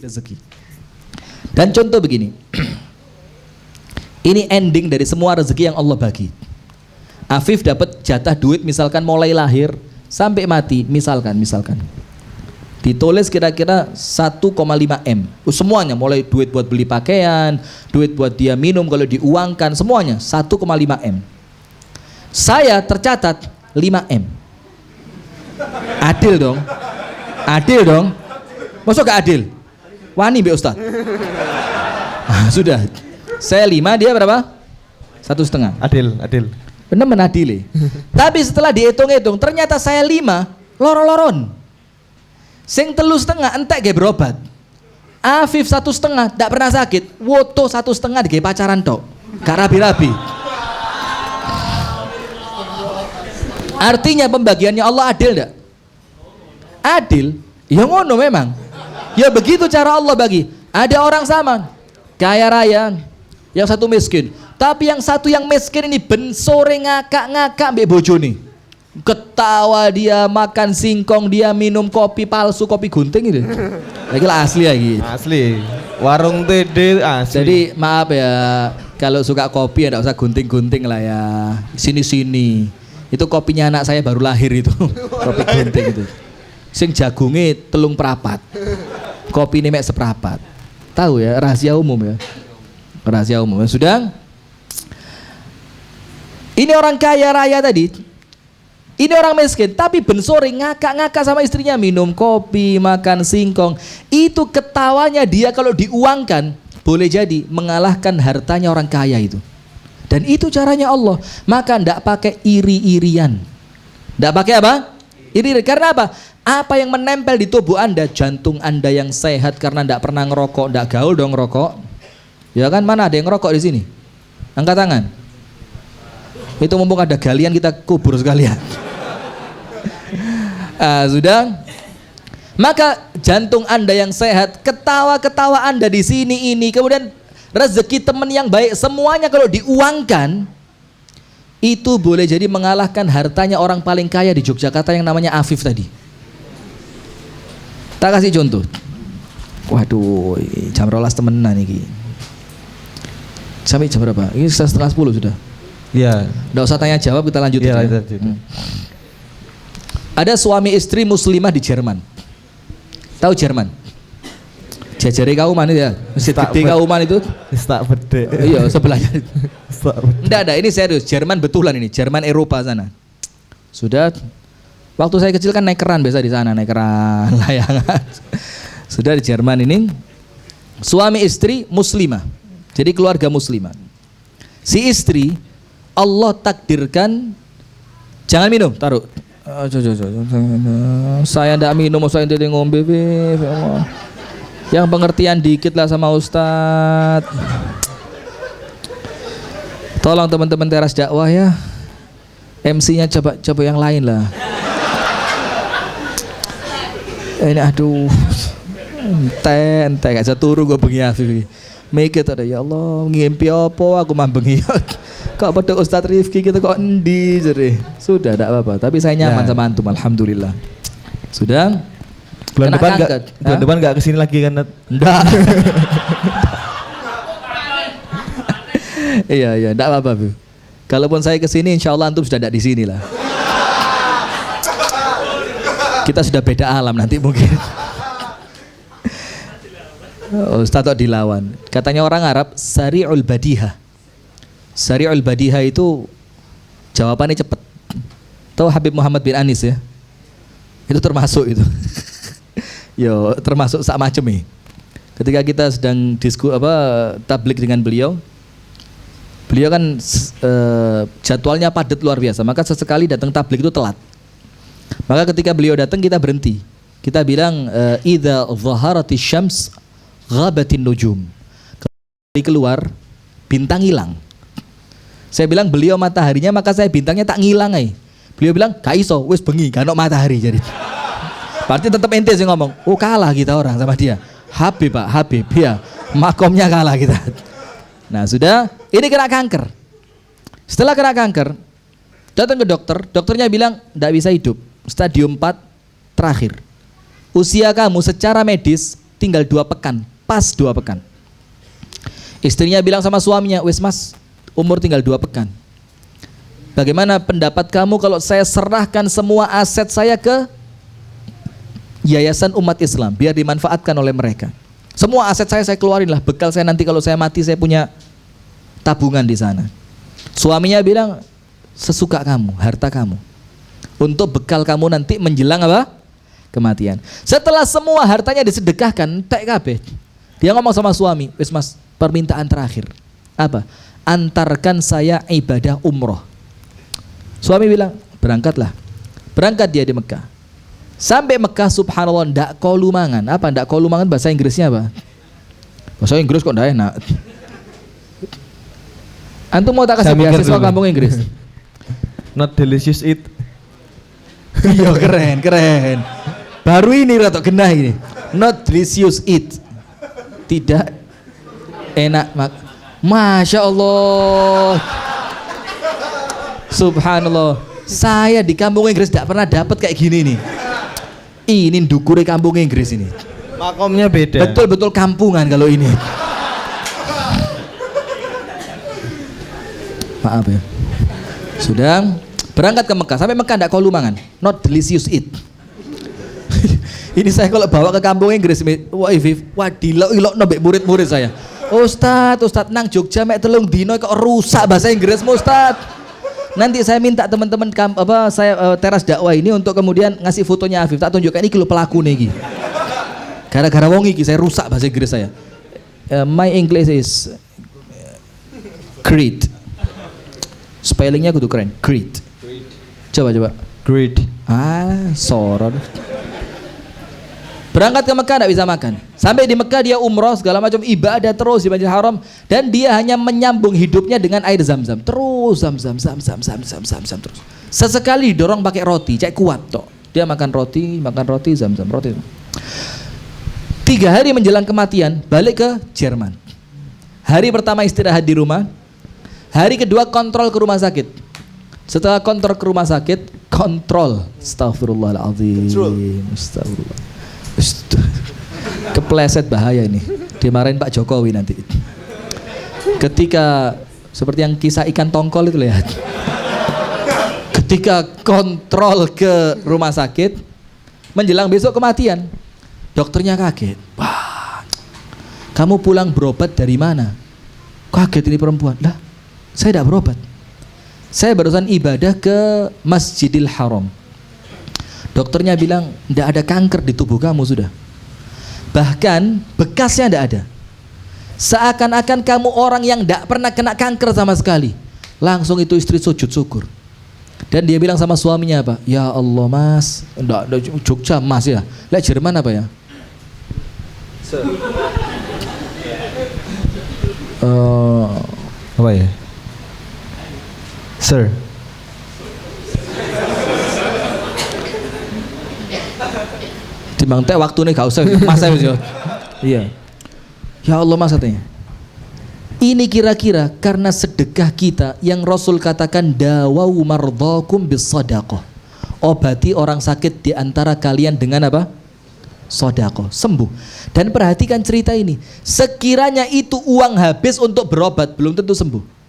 rezeki. Dan contoh begini, ini ending dari semua rezeki yang Allah bagi. Afif dapat jatah duit misalkan mulai lahir sampai mati, misalkan ditulis kira-kira 1,5 M. Semuanya, mulai duit buat beli pakaian, duit buat dia minum, kalau diuangkan semuanya 1,5 M. Saya tercatat 5 M. Adil dong. Masuk gak adil? Wani be Ustaz. Sudah. Saya 5, dia berapa? 1,5. Adil. Benar menadili. Tapi setelah dihitung-hitung ternyata saya 5 loro-loron. Sing 3,5 entek ge berobat. Afif 1,5 ndak pernah sakit. Woto 1,5 dige pacaran tok. Gak rabi-rabi. Artinya pembagiannya Allah adil ndak? Adil. Ya ngono memang. Ya begitu cara Allah bagi. Ada orang sama, kaya raya, yang satu miskin. Tapi yang satu yang miskin ini ben sore ngakak mbek bojone. Ketawa dia, makan singkong, dia minum kopi palsu, kopi gunting itu. Lagi lah asli lagi. Asli. Warung TD asli. Jadi maaf ya, kalau suka kopi ya enggak usah gunting-gunting lah ya. Sini-sini. Itu kopinya anak saya baru lahir itu. Kopi gunting itu. Sing jagunge 3 perapat. Kopi ini mek seperapat. Tahu ya, rahasia umum ya. Rahasia umum. Sudah. Ini orang kaya raya tadi. Ini orang miskin, tapi ben sore ngakak-ngakak sama istrinya, minum kopi, makan singkong. Itu ketawanya dia kalau diuangkan boleh jadi mengalahkan hartanya orang kaya itu. Dan itu caranya Allah. Maka ndak pakai iri-irian. Ndak pakai apa? Iri. Karena apa? Apa yang menempel di tubuh Anda, jantung Anda yang sehat karena ndak pernah ngerokok, ndak gaul dong ngerokok. Ya kan, mana ada yang ngerokok di sini? Angkat tangan. Itu mumpung ada galian kita kubur sekalian. Sudah. Maka jantung Anda yang sehat, ketawa-ketawa Anda di sini ini, kemudian rezeki teman yang baik, semuanya kalau diuangkan itu boleh jadi mengalahkan hartanya orang paling kaya di Yogyakarta yang namanya Afif tadi. Tak kasih contoh. Waduh, jam 12 temenan ini. Sampai jam berapa? Ini 9:30 sudah. Iya. Nggak usah tanya jawab, kita lanjut aja. Ada suami istri muslimah di Jerman. Tahu Jerman? Jajari kauman itu ya. Masjid gede kauman itu. Tak bede. Iya, sebelahnya. Enggak ada, ini serius. Jerman betulan ini, Jerman Eropa sana. Sudah. Waktu saya kecil kan naik keran biasa di sana, naik keran layangan. Sudah di Jerman ini suami istri muslimah. Jadi keluarga muslimah. Si istri Allah takdirkan jangan minum, taruh. Saya ndak minum, saya tidak ngombe. Yang pengertian dikit lah sama Ustadz. Tolong teman-teman teras dakwah ya, MC-nya coba yang lain lah. Ini aduh, ente gak bisa turu gue bengi Afif. Mikir ada ya Allah, ngimpi apa aku mambengi. Kok pada Ustadz Rifki gitu kok endi jadi. Sudah tidak apa-apa, tapi saya nyaman sama antum, alhamdulillah. Sudah. Bulan depan nggak kesini lagi kan? Enggak. Iya, enggak apa-apa, Bu. Kalaupun saya kesini, insya Allah antum sudah tidak di sini lah. Kita sudah beda alam nanti mungkin. Ustaz dilawan. Katanya orang Arab, sari'ul badiha. Sari'ul badiha itu jawabannya cepat. Tahu Habib Muhammad bin Anis ya? Itu termasuk itu. Yo, termasuk sak macem nih. Ketika kita sedang tablik dengan beliau kan jadwalnya padat luar biasa, maka sesekali datang tablik itu telat. Maka ketika beliau datang kita berhenti. Kita bilang idza dhaharatis syams ghabatin nujum. Keluar bintang hilang. Saya bilang beliau mataharinya, maka saya bintangnya tak ngilang ay. Beliau bilang gak iso, wis bengi gak ono matahari jadi. Berarti tetap ente sih ngomong, oh kalah kita orang sama dia. Habib Pak, Habib ya. Makomnya kalah kita. Nah sudah, ini kena kanker. Setelah kena kanker, datang ke dokter, dokternya bilang tidak bisa hidup. Stadium 4 terakhir. Usia kamu secara medis tinggal 2 pekan, pas 2 pekan. Istrinya bilang sama suaminya, wes mas, umur tinggal 2 pekan. Bagaimana pendapat kamu kalau saya serahkan semua aset saya ke yayasan umat Islam, biar dimanfaatkan oleh mereka. Semua aset saya keluarin lah, bekal saya nanti kalau saya mati saya punya tabungan di sana. Suaminya bilang, sesuka kamu, harta kamu, untuk bekal kamu nanti menjelang apa? Kematian. Setelah semua hartanya disedekahkan, tek kabeh. Dia ngomong sama suami, wes mas, permintaan terakhir. Apa? Antarkan saya ibadah umroh. Suami bilang, berangkatlah. Berangkat dia di Mekah. Sampai Mekah, subhanallah, ndak kolu mangan. Apa ndak kolu mangan bahasa Inggrisnya apa? Bahasa Inggris kok ndak enak. Antum mau tak kasih beasiswa kampung Inggris? Not delicious it. Iya keren. Baru ini rata genah ini. Not delicious it. Tidak enak Masya Allah. Subhanallah. Saya di kampung Inggris tidak pernah dapat kayak gini nih. Ini dukure kampung Inggris ini. Makomnya beda. Betul-betul kampungan kalau ini. Maaf ya. Sudah berangkat ke Mekah. Sampai Mekah tidak kau lumangan. Not delicious it. Ini saya kalau bawa ke kampung Inggris, wah dilok nobek murid-murid saya. Ustadz nang Jogja mek telung dino kok rusak bahasa Inggris Ustadz. Nanti saya minta teman-teman saya teras dakwah ini untuk kemudian ngasih fotonya Afif, tak tunjukkan ini pelaku nih. Gara-gara wong iki saya rusak bahasa Inggris saya. My English is great. Spellingnya kudu keren. Great. Coba. Great. Sorot. Berangkat ke Mekah tidak bisa makan. Sampai di Mekah dia umroh segala macam ibadah terus di Masjidil Haram, dan dia hanya menyambung hidupnya dengan air zam-zam. Terus zam terus. Sesekali dorong pakai roti, cek kuat toh. Dia makan roti zam-zam roti. 3 hari menjelang kematian balik ke Jerman. Hari pertama istirahat di rumah. Hari kedua kontrol ke rumah sakit. Setelah kontrol ke rumah sakit, Astagfirullahaladzim. Astagfirullah. Kepleset bahaya ini. Dimarahin Pak Jokowi nanti. Ketika seperti yang kisah ikan tongkol itu lihat. Ketika kontrol ke rumah sakit menjelang besok kematian, dokternya kaget. Wah, kamu pulang berobat dari mana? Kaget ini perempuan. Lah, saya tidak berobat. Saya barusan ibadah ke Masjidil Haram. Dokternya bilang, tidak ada kanker di tubuh kamu sudah. Bahkan bekasnya tidak ada. Seakan-akan kamu orang yang tidak pernah kena kanker sama sekali. Langsung itu istri sujud syukur. Dan dia bilang sama suaminya apa? Ya Allah mas, enggak Jogja mas ya. Lihat Jerman apa ya? Apa ya? Sir. Timbang teh waktu nih gak usah mas saya. Iya. Ya Allah mas katanya. Ini kira-kira karena sedekah kita yang Rasul katakan dawau mardhakum bisadaqah. Obati orang sakit di antara kalian dengan apa? Sedekah, sembuh. Dan perhatikan cerita ini. Sekiranya itu uang habis untuk berobat, belum tentu sembuh.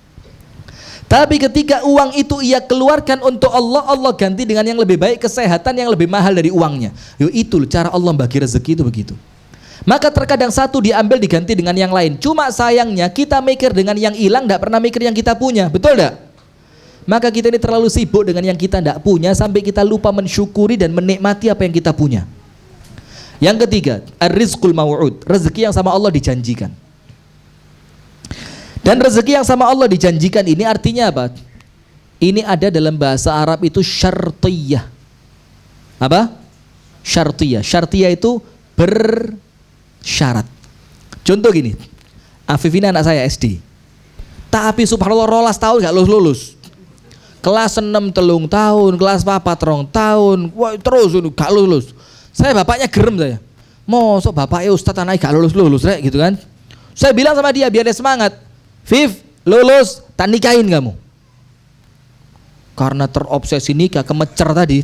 Tapi ketika uang itu ia keluarkan untuk Allah, Allah ganti dengan yang lebih baik, kesehatan yang lebih mahal dari uangnya. Itu cara Allah bagi rezeki itu begitu. Maka terkadang satu diambil diganti dengan yang lain. Cuma sayangnya kita mikir dengan yang hilang, tidak pernah mikir yang kita punya. Betul tidak? Maka kita ini terlalu sibuk dengan yang kita tidak punya sampai kita lupa mensyukuri dan menikmati apa yang kita punya. Yang ketiga, ar-rizqul maw'ud, rezeki yang sama Allah dijanjikan. Dan rezeki yang sama Allah dijanjikan ini artinya apa? Ini ada dalam bahasa Arab itu syartiyah. Apa? Syartiyah. Syartiyah itu bersyarat. Contoh gini, Afif ini anak saya SD. Tapi subhanallah 12 tahun gak lulus. Kelas 6 telung tahun, kelas 4 rong tahun, wah, terus gak lulus. Saya bapaknya gerem saya. Mosok bapaknya ustadz anaknya gak lulus rek gitu kan. Saya bilang sama dia biar dia semangat. Viv, lulus, tak nikahin kamu. Karena terobsesi nikah, kemecer tadi.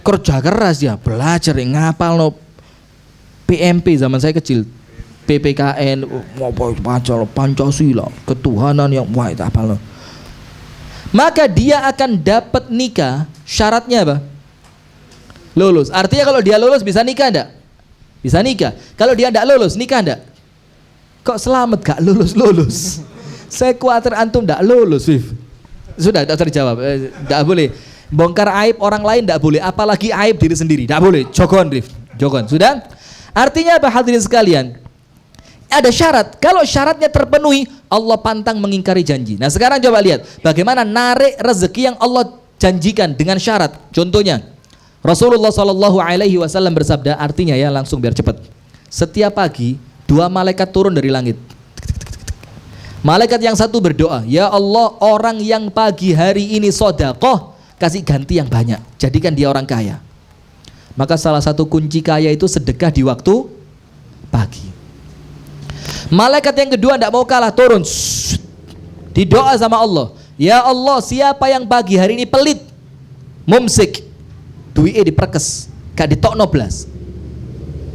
Kerja keras dia, belajar, ngapal no. PMP zaman saya kecil, PPKN, Pancasila, ketuhanan yang wah itu apa loh. Maka dia akan dapat nikah, syaratnya apa? Lulus. Artinya kalau dia lulus bisa nikah enggak? Bisa nikah. Kalau dia enggak lulus, nikah enggak? Kok selamat gak lulus-lulus? Saya khawatir antum enggak lulus, Viv. Sudah, tidak terjawab. Enggak boleh. Bongkar aib orang lain enggak boleh, apalagi aib diri sendiri. Enggak boleh. Jogon, Viv. Jogon. Sudah? Artinya apa hadirin sekalian? Ada syarat. Kalau syaratnya terpenuhi, Allah pantang mengingkari janji. Nah, sekarang coba lihat bagaimana narik rezeki yang Allah janjikan dengan syarat. Contohnya, Rasulullah Shallallahu Alaihi Wasallam bersabda, artinya ya langsung biar cepat. Setiap pagi 2 malaikat turun dari langit. Malaikat yang satu berdoa, ya Allah, orang yang pagi hari ini sedekah, kasih ganti yang banyak, jadikan dia orang kaya. Maka salah satu kunci kaya itu sedekah di waktu pagi. Malaikat yang kedua tidak mau kalah, turun, didoa sama Allah, ya Allah, siapa yang pagi hari ini pelit, mumsik, duitnya diperkes, gak ditokno blas,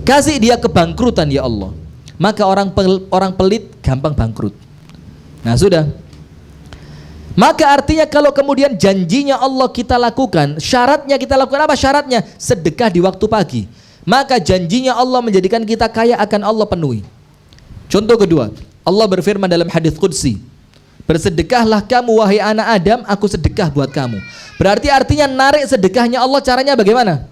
kasih dia kebangkrutan ya Allah. Maka orang pelit gampang bangkrut. Nah sudah. Maka artinya kalau kemudian janjinya Allah kita lakukan, syaratnya kita lakukan apa syaratnya? Sedekah di waktu pagi. Maka janjinya Allah menjadikan kita kaya akan Allah penuhi. Contoh kedua, Allah berfirman dalam hadis qudsi, bersedekahlah kamu wahai anak Adam, aku sedekah buat kamu. Berarti artinya narik sedekahnya Allah caranya bagaimana?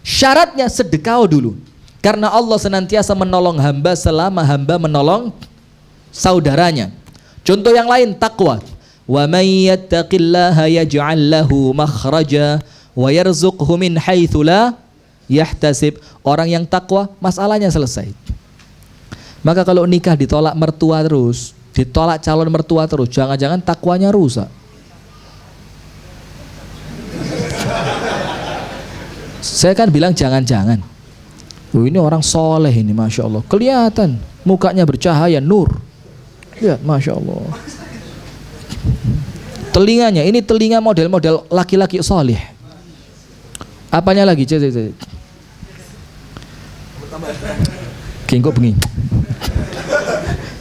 Syaratnya sedekah dulu. Karena Allah senantiasa menolong hamba selama hamba menolong saudaranya. Contoh yang lain, takwa. Wa may yattaqillaha yaj'al lahu makhraja wa yarzuqhu min haitsu la yahtasib. Orang yang takwa, masalahnya selesai. Maka kalau nikah ditolak mertua terus, ditolak calon mertua terus, jangan-jangan takwanya rusak. Saya kan bilang jangan-jangan. Oh, ini orang soleh ini, Masya Allah. Kelihatan mukanya bercahaya, nur. Lihat, Masya Allah. Telinganya, ini telinga model-model laki-laki soleh. Apanya lagi? Kengkok bengi.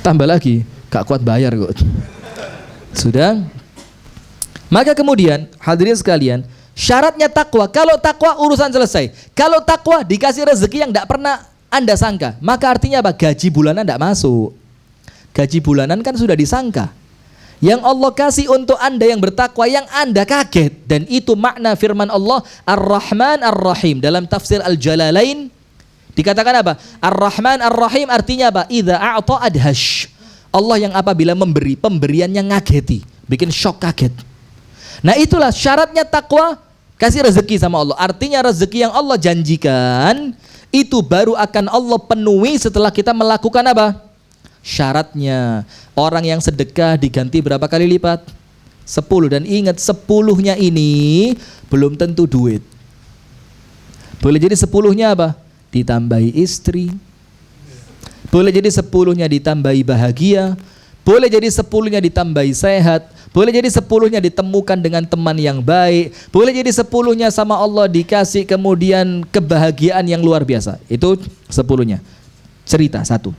Tambah lagi, gak kuat bayar kok. Sudah. Maka kemudian hadirin sekalian, syaratnya takwa. Kalau takwa urusan selesai. Kalau takwa dikasih rezeki yang tidak pernah Anda sangka, maka artinya apa? Gaji bulanan tidak masuk. Gaji bulanan kan sudah disangka. Yang Allah kasih untuk Anda yang bertakwa, yang Anda kaget. Dan itu makna firman Allah Ar-Rahman Ar-Rahim. Dalam tafsir Al-Jalalain dikatakan apa? Ar-Rahman Ar-Rahim artinya apa? Idza a'ta adhash. Allah yang apabila memberi, pemberiannya ngageti, bikin shock, kaget. Nah itulah syaratnya takwa, kasih rezeki sama Allah. Artinya rezeki yang Allah janjikan itu baru akan Allah penuhi setelah kita melakukan apa? Syaratnya. Orang yang sedekah diganti berapa kali lipat? 10. Dan ingat 10-nya ini belum tentu duit. Boleh jadi 10-nya apa? Ditambahi istri. Boleh jadi 10-nya ditambahi bahagia. Boleh jadi 10-nya ditambahi sehat. Boleh jadi 10-nya ditemukan dengan teman yang baik. Boleh jadi 10-nya sama Allah dikasih kemudian kebahagiaan yang luar biasa. Itu 10-nya. Cerita satu.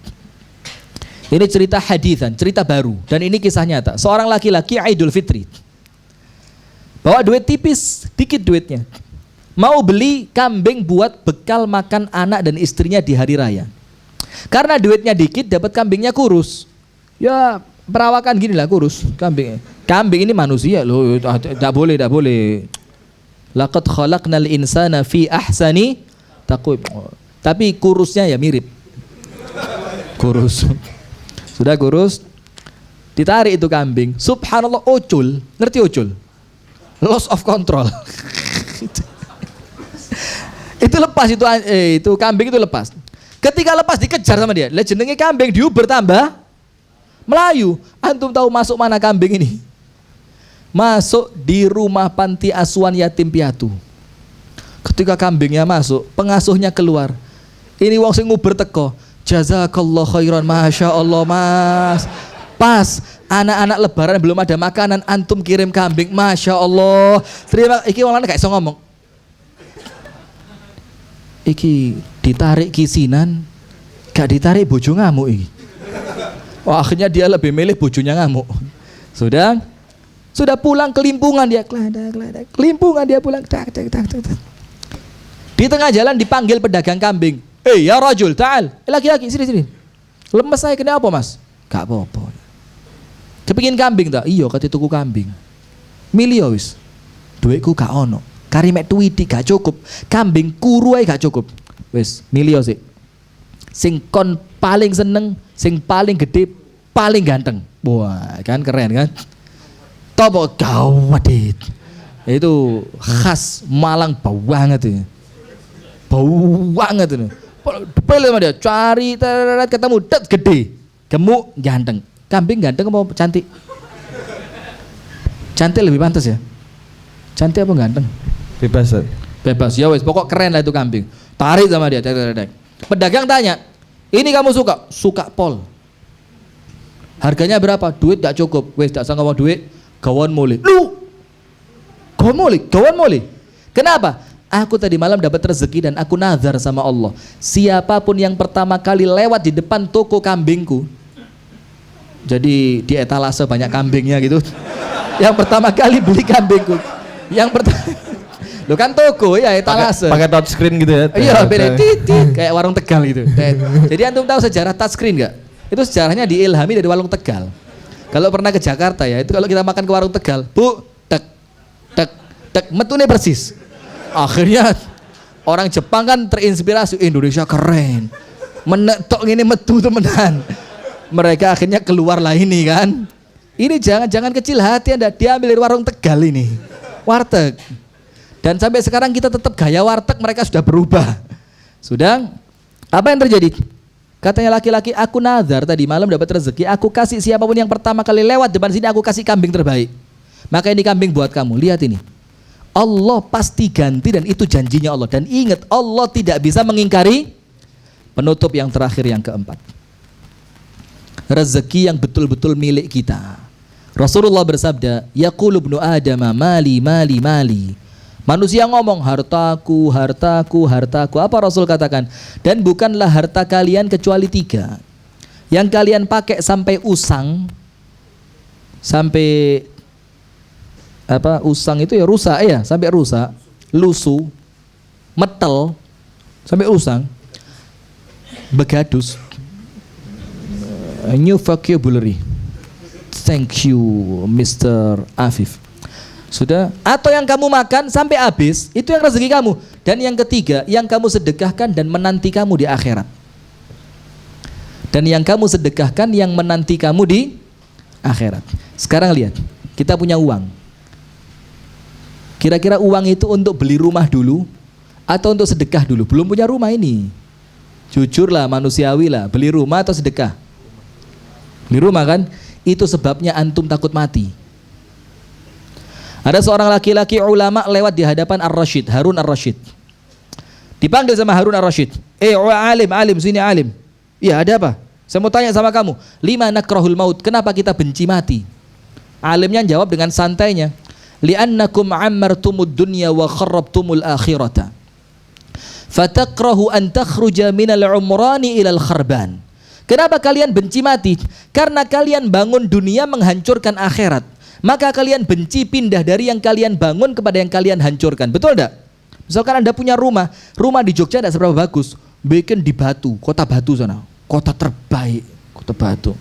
Ini cerita hadithan, cerita baru. Dan ini kisah nyata. Seorang laki-laki Idul Fitri, bawa duit tipis, dikit duitnya, mau beli kambing buat bekal makan anak dan istrinya di hari raya. Karena duitnya dikit, dapat kambingnya kurus. Ya perawakan gini lah, kurus kambing. Kambing ini manusia loh, tidak boleh, tidak boleh. Laqad khalaqnal insana fi ahsani taqwim. Tapi kurusnya ya mirip. Kurus. Sudah kurus, ditarik itu kambing. Subhanallah, ucul. Ngerti ucul? Loss of control. Itu lepas itu kambing itu lepas. Ketika lepas dikejar sama dia. Lah jenenge kambing diuber tambah melayu. Antum tahu masuk mana kambing ini? Masuk di rumah panti asuhan yatim piatu. Ketika kambingnya masuk, pengasuhnya keluar. Ini wong sing nguber teko. Jazakallah khairan, Masya Allah mas. Pas anak-anak lebaran belum ada makanan, antum kirim kambing, Masya Allah. Terima. Iki wong lanang gak iso ngomong. iki ditarik kisinan, gak ditarik bojo ngamuk iki. Wah, akhirnya dia lebih milih bojonya ngamuk. Sudah pulang kelimpungan dia, kelimpungan dia pulang. Di tengah jalan dipanggil pedagang kambing. Ya rajul, ta'al. Laki-laki, sini. Lemes saya, kena apa mas? Gak apa-apa. Kepingin kambing tak? Iya, kata tuku kambing. Milih wis. Duitku gak ono. Kari mek tuwiti gak cukup. Kambing kuru ae gak cukup. Wis, milih sih. Sing kon paling seneng, sing paling gede, paling ganteng. Wah, kan keren kan? Topo gawat dit. Itu khas Malang banget itu. Bau banget itu. Pilih sama dia, cari ketemu gede, gemuk, ganteng. Kambing ganteng apa cantik? Cantik lebih pantas ya. Cantik apa ganteng? Bebas. Ya wes, pokok keren lah itu kambing. Tarik sama dia. Pedagang tanya, ini kamu suka? Suka pol. Harganya berapa? Duit gak cukup. Wes, tak sangka mau duit. Gawon muli. Lu? Gawon muli. Kenapa? Aku tadi malam dapat rezeki dan aku nazar sama Allah. Siapapun yang pertama kali lewat di depan toko kambingku, jadi di etalase banyak kambingnya gitu. Yang pertama kali beli kambingku, yang pertama, lo kan toko ya etalase. Pakai touchscreen gitu ya? Iya, beda titit kayak warung Tegal gitu. Jadi antum tahu sejarah touchscreen nggak? Itu sejarahnya diilhami dari warung Tegal. Kalau pernah ke Jakarta ya, itu kalau kita makan ke warung Tegal, bu, tek, metune persis. Akhirnya orang Jepang kan terinspirasi, Indonesia keren, menetok ini metu temenan. Mereka akhirnya keluar lah ini kan. Ini jangan kecil hati Anda, diambil dari warung Tegal ini, warteg. Dan sampai sekarang kita tetap gaya warteg, mereka sudah berubah. Sudah, apa yang terjadi? Katanya laki-laki, aku nazar tadi malam dapat rezeki, aku kasih siapapun yang pertama kali lewat depan sini, aku kasih kambing terbaik. Maka ini kambing buat kamu, lihat ini. Allah pasti ganti dan itu janjinya Allah. Dan ingat, Allah tidak bisa mengingkari. Penutup yang terakhir yang keempat, rezeki yang betul-betul milik kita. Rasulullah bersabda, yaqulu ibnu Adama mali. Manusia ngomong hartaku. Apa Rasul katakan? Dan bukanlah harta kalian kecuali 3 yang kalian pakai sampai usang, sampai apa, usang itu ya rusak ya, sampai rusak, lusuh, metel, sampai usang, begadus. New vocabulary. Thank you Mr. Afif. Sudah, atau yang kamu makan sampai habis, itu yang rezeki kamu. Dan yang ketiga, yang kamu sedekahkan dan menanti kamu di akhirat. Dan yang kamu sedekahkan yang menanti kamu di akhirat. Sekarang lihat, kita punya uang. Kira-kira uang itu untuk beli rumah dulu atau untuk sedekah dulu? Belum punya rumah ini. Jujurlah, manusiawi lah, beli rumah atau sedekah? Beli rumah kan? Itu sebabnya antum takut mati. Ada seorang laki-laki ulama lewat di hadapan Ar-Rasyid, Harun Ar-Rasyid. Dipanggil sama Harun Ar-Rasyid. Alim, sini alim. Ya, ada apa? Saya mau tanya sama kamu. Lima nakrahul maut, kenapa kita benci mati? Alimnya jawab dengan santainya. Li'annakum ammartumud dunya wa kharrabtumul akhirata. Fatakrahu an takhruja minal umrani ilal kharban. Kenapa kalian benci mati? Karena kalian bangun dunia menghancurkan akhirat. Maka kalian benci pindah dari yang kalian bangun kepada yang kalian hancurkan. Betul enggak? Misalkan Anda punya rumah di Jogja tidak seberapa bagus, bikin di Batu, kota Batu sana, kota terbaik, kota Batu.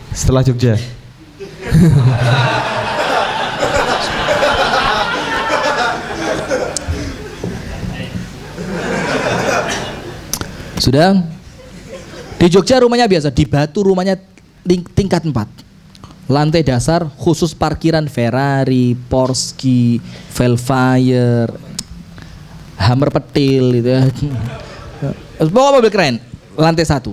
Setelah Jogja. Sudah? Di Jogja rumahnya biasa, di Batu rumahnya tingkat 4. Lantai dasar khusus parkiran Ferrari, Porsche, Velfire, Hammer petil gitu ya. Pokoknya mobil keren. Lantai 1.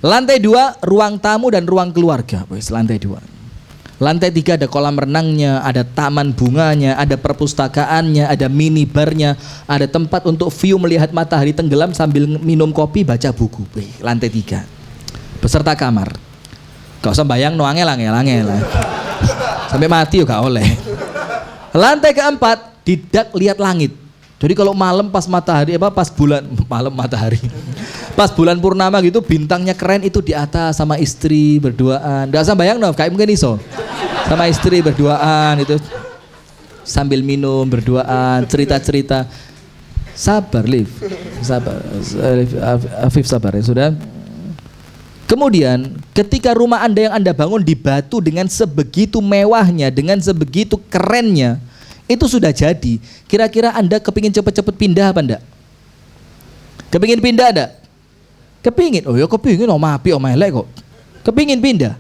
Lantai 2 ruang tamu dan ruang keluarga. Lantai 2. Lantai 3 ada kolam renangnya, ada taman bunganya, ada perpustakaannya, ada minibarnya, ada tempat untuk view melihat matahari tenggelam sambil minum kopi, baca buku. Lantai 3. Beserta kamar. Gak usah bayang no angel. Sampai mati juga oleh. Lantai keempat, didak lihat langit. Jadi kalau malam pas matahari pas bulan malam matahari. Pas bulan purnama gitu bintangnya keren itu di atas sama istri berduaan. Enggak usah bayang kayak mungkin iso. Sama istri berduaan itu sambil minum berduaan, cerita-cerita. Sabar, Liv. Sabar. Afif sabar ya, sudah. Kemudian ketika rumah Anda yang Anda bangun di batu dengan sebegitu mewahnya, dengan sebegitu kerennya, itu sudah jadi. Kira-kira Anda kepingin cepet-cepet pindah apa enggak? Kepingin pindah enggak? Kepingin. Oh ya kepingin, omah api, omah elek kok. Kepingin pindah.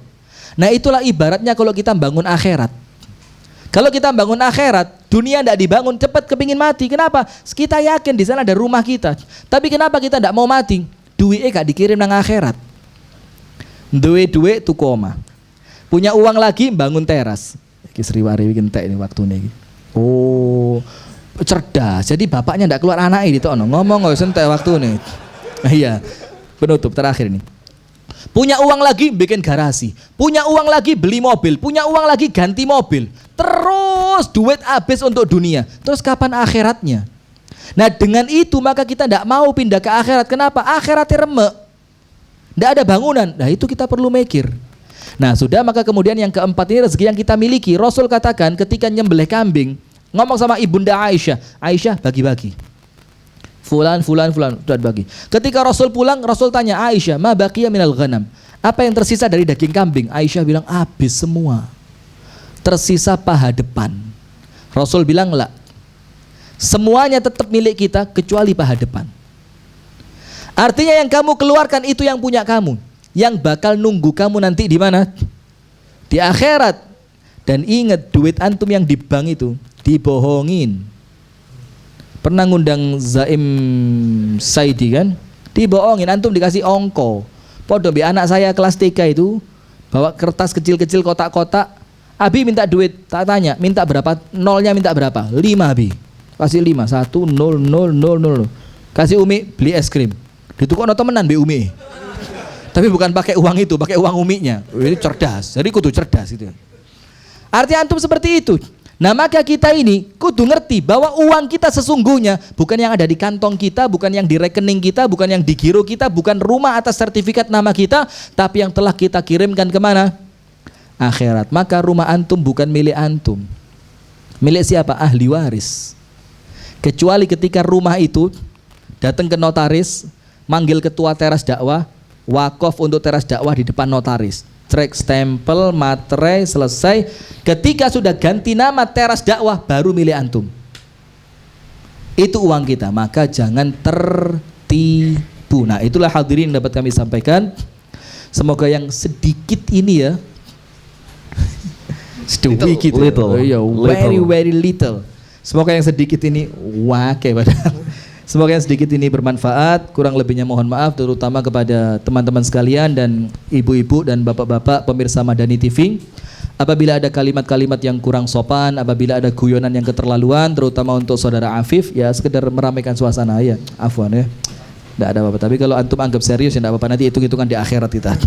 Nah itulah ibaratnya kalau kita bangun akhirat. Kalau kita bangun akhirat, dunia enggak dibangun, cepat kepingin mati. Kenapa? Kita yakin di sana ada rumah kita. Tapi kenapa kita enggak mau mati? Duitnya gak dikirim nang akhirat. Duit tuku omah. Punya uang lagi bangun teras. Iki Sriwari iki entek ini waktune iki. Oh, cerdas. Jadi bapaknya ndak keluar anak ini tuh ngomong nggak sentek waktu nih. Iya, penutup terakhir nih. Punya uang lagi bikin garasi, punya uang lagi beli mobil, punya uang lagi ganti mobil. Terus duit habis untuk dunia. Terus kapan akhiratnya? Nah dengan itu maka kita ndak mau pindah ke akhirat. Kenapa? Akhiratnya remek. Ndak ada bangunan. Nah itu kita perlu mikir. Nah sudah, maka kemudian yang keempat ini rezeki yang kita miliki. Rasul katakan ketika nyembelih kambing, ngomong sama ibunda Aisyah, Aisyah bagi-bagi. Fulan sudah bagi. Ketika Rasul pulang, Rasul tanya Aisyah, ma baqiya minal ghanam. Apa yang tersisa dari daging kambing? Aisyah bilang habis semua. Tersisa paha depan. Rasul bilang la. Semuanya tetap milik kita kecuali paha depan. Artinya yang kamu keluarkan itu yang punya kamu. Yang bakal nunggu kamu nanti di mana? Di akhirat. Dan ingat duit antum yang di bank itu dibohongin. Pernah ngundang Zaim Saidi kan? Dibohongin, antum dikasih ongko. Podo bi anak saya kelas 3 itu bawa kertas kecil-kecil kotak-kotak. Abi minta duit, tak tanya, minta berapa? Nolnya minta berapa? 5 Abi. Kasih 5, 1 0 0 0 0. Kasih Umi beli es krim. Ditukokno temenan bi Umi. Tapi bukan pakai uang itu, pakai uang uminya. Ini cerdas, jadi kudu cerdas itu. Artinya antum seperti itu. Nah maka kita ini kudu ngerti bahwa uang kita sesungguhnya bukan yang ada di kantong kita, bukan yang di rekening kita, bukan yang di giro kita, bukan rumah atas sertifikat nama kita, tapi yang telah kita kirimkan kemana? Akhirat. Maka rumah antum bukan milik antum. Milik siapa? Ahli waris. Kecuali ketika rumah itu datang ke notaris, manggil ketua teras dakwah, wakaf untuk teras dakwah di depan notaris, trek stempel, materai, selesai. Ketika sudah ganti nama teras dakwah baru milik antum. Itu uang kita, maka jangan tertipu. Nah itulah hadirin yang dapat kami sampaikan. Semoga yang sedikit ini ya, sedikit, little. Very little. Semoga yang sedikit ini wakai padahal. Semoga yang sedikit ini bermanfaat. Kurang lebihnya mohon maaf, terutama kepada teman-teman sekalian dan ibu-ibu dan bapak-bapak pemirsa Madani TV. Apabila ada kalimat-kalimat yang kurang sopan, apabila ada guyonan yang keterlaluan, terutama untuk saudara Afif, ya sekedar meramaikan suasana ya. Afwan ya. Tidak ada apa-apa. Tapi kalau antum anggap serius ya tidak apa-apa. Nanti hitung-hitungan di akhirat kita.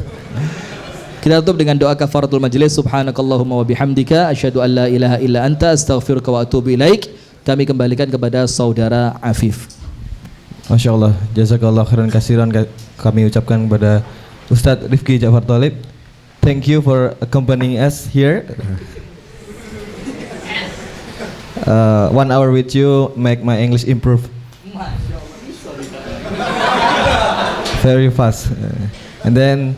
Kita tutup dengan doa kafaratul majlis. Subhanakallahumma wa bihamdika asyhadu an la ilaha illa anta astaghfiruka wa atubu ilaik. Kami kembalikan kepada saudara Afif. Masya Allah, jazakallah khairan kasiran kami ucapkan kepada Ustadz Rifki Ja'far Thalib. Thank you for accompanying us here. 1 hour with you make my English improve very fast. And then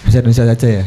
bisa Indonesia saja ya.